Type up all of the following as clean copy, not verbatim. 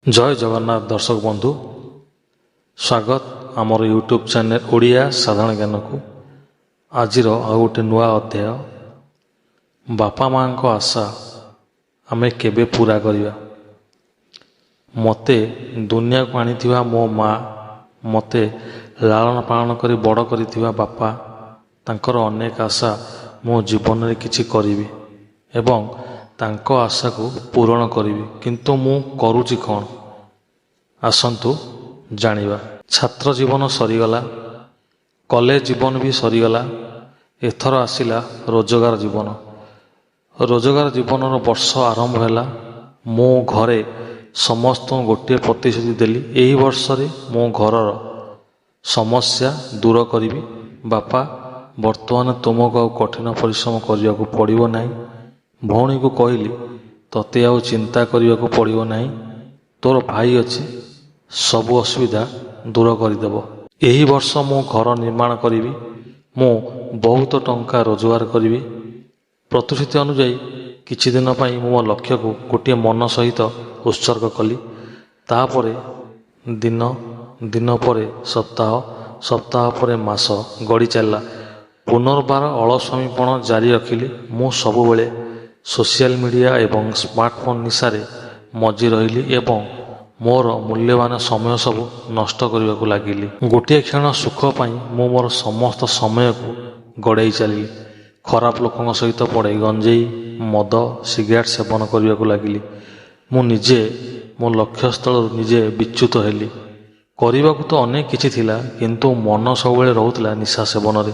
जय जगन्नाथ दर्शक बंधु स्वागत आमर यूट्यूब चैनल ओडिया साधारण ज्ञान को आज गोटे नुआ अध्याय बापा माँ को आशा आमे केबे पूरा करिया। मते दुनिया को आनी मो माँ मते लालन पालन करी बड़ करिथिबा बापा तांकर अनेक आशा मो जीवन में किछि करिवि एवं तांको आशा को पूरण करिवि, किंतु मु करूछि कौन आसंतु जानिबा। छात्र जीवन सरीगला, कॉलेज जीवन भी सरीगला, एथर आसिला रोजगार जीवन। रोजगार जीवन वर्ष आरंभ हैला। मो घरे समस्त गोटे प्रतिश्रुति देली, एही वर्ष रे मो घरर समस्या दूर करिवि। बापा वर्तमान तुमको कठिन परिश्रम करने को पड़ो ना। भौणी को कहली तते आउ चिंता करने को पड़ो ना, तोर भाई अच्छी सबु असुविधा दूर करदेव। एही वर्ष मो घर निर्माण करी, मो बहुत टंका रोजगार करी। प्रतिश्रुति अनुजाई किछि दिन पई मो लक्ष्य को गोटे मन सहित उत्सर्ग कली। तापरे दिन दिन पर सप्ताह, सप्ताह पर मास गड़ी चलला। पुनर्बार अलस्वामीपण जारी रखिली। मु सबुबेले सोशल मीडिया एवं स्मार्टफोन निशारे मजी रही एवं मोर मूल्यवान समय सब नष्ट करने को लगिली। गोटे क्षण सुख पाई मु मोर समस्त समय को गड़े चली। खराब लोकों सहित पड़े गंजेई मद सिगरेट सेवन करने को लगिली। मु निजे मो लक्ष्यस्थल निजे विच्युत हेली। करने को तो अनेक किछि थिला, किंतु मन सब रोला निशा सेवन रे।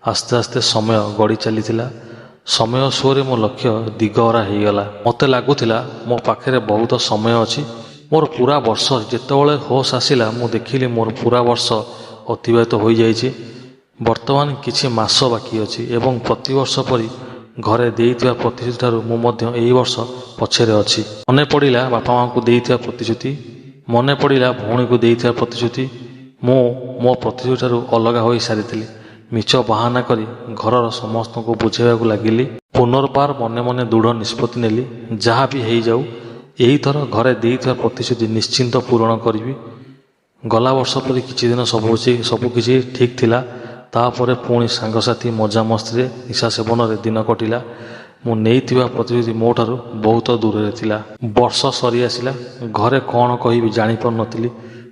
आस्ते आस्ते समय गड़ी चली। समय सुरे मो लक्ष्य दिगहरा हो गला। मते लगुला मो पाखे बहुत समय अच्छी। मोर पूरा वर्ष जितेबाला होश आसला मु देखिली मोर पूरा वर्ष अतिबाहित हो जाइए। वर्तमान किछि मास बाकी अच्छी एवं प्रतिवर्ष परी घरे देइथिबा प्रतिश्रुति ठारू मु मध्य एही वर्ष पछरे अछि। मने पड़िला बापा माँ को देइथिबा प्रतिश्रुति, मने पड़िला भौणी को देइथिबा प्रतिश्रुति। मु मो प्रतिश्रुति ठारू अलगा होई सारिथिली। मिछ बहाना करी घरर समस्त को बुझेबा को लागिली। पुनर्बार मने मने दृढ़ निष्पत्ति नेली, जहाँ भी हो जाऊ यही थर घरे देइथिबा प्रतिश्रुति निश्चिंत पूरण करी। गला वर्ष पर किछि दिन सबु किछि ठीक थिला। तापर पुणी सांगसाथी मजामस्ती रे निशा सेवन रे दिन कटिला। मु नेइथिबा प्रतिश्रुति मो ठारू बहुत दूर रे थिला। वर्ष सरी आसिला। घरे कौन कहिबी जानि पार नथिली।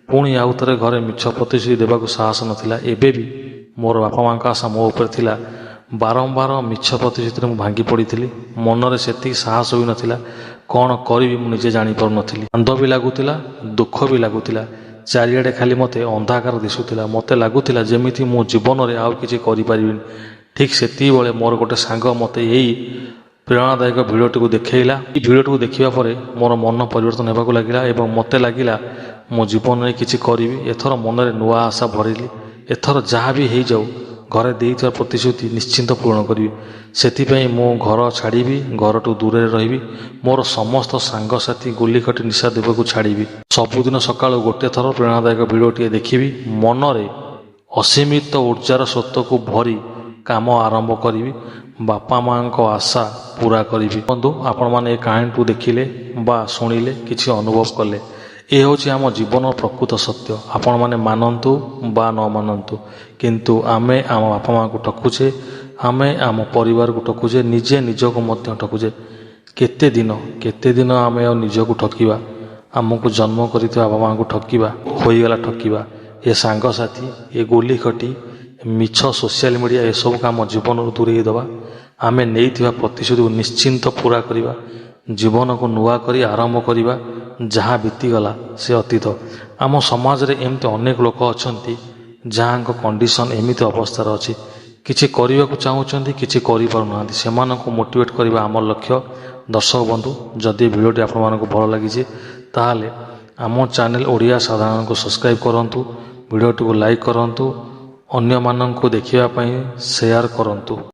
पुणी आउ थरे घरे मिछ प्रतिश्रुति देबाकू साहस नथिला। एबे भी मोर बापा माँ का आशा मो उपर थिला। बारंबार मिछ प्रतिश्रुति मु भांगी पड़ी। मनरे सेति साहस भी नथिला। कौन करी मु निजे जानी पार नथिली। आनंद भी लगुला, दुख भी लगुला। चारिआडे खाली मते अंधाकार दिसुला। मते लगुला जेमिति मो जीवन रे आउ किछि करि परिबिनी। ठीक सेति बेले मोर गोटे सांग मते एही प्रेरणादायक भिडियोटी को देखैला। ई भिडियोटी को देखिबा परे मोर मन परिवर्तन हेबाकू लागिला एवं मते लागिला मो जीवन में किछि करिवि। एथर मनरे नुआ आशा भरिली। एथर जहाँ भी हो जाऊ घरे देइथिबा प्रतिश्रुति निश्चिंत पूर्ण करी। से मो घर छाड़ी, घर टू दूर रही। मोर समस्त सांगसाथी गुलिखटी निशा देवक छाड़ी। सबुदिन सकाल गोटे थर प्रेरणादायक भिडियोटी देखी मनरे असीमित ऊर्जार स्रोत को भरी काम आरंभ करी। बापा माँ को आशा पूरा करी। बंधु आपण मैंने कहानी देखिले बा शुणिले किछि अनुभव कले, ये हूँ आम जीवन प्रकृत सत्य। आपण मैंने मानतु बा न मानतु, किंतु आमे आम बापा माँ को ठकुचे, आमे आम परिवार को ठकुचे, निजे निजक मध्य ठकुचे। केते दिन आमे आ निजक ठकिबा। आमको जन्म करथिबा बापा माँ को ठकिबा होईगला ठकिबा। ये सांगसाथी, ये गोली खटी, मिछ सोशल मीडिया ये सब आम जीवन दूरे दबा। आमे नेइथिबा प्रतिश्रुति को निश्चिंत पूरा करिबा। जीवन को नुआ करी आरंभ करिबा। जहाँ बीतीगला से अतीत। आम समाज रे एमती अनेक लोक अछंती जहाँ कंडीशन एमिति अवस्थार अच्छी, किछि करने को चाहूँगी किछि करि पारुनाहांती। सेमानंकु मोटिवेट करबा आम लक्ष्य। दर्शक बंधु जदि भिडियोटी आपण मानकु भल लागिछि ताहाले आम चैनल ओडिया साधारण को सब्सक्राइब करंतु, भिडियोटी को लाइक करंतु, अन्य मानंकु देखिबा पई शेयर करंतु।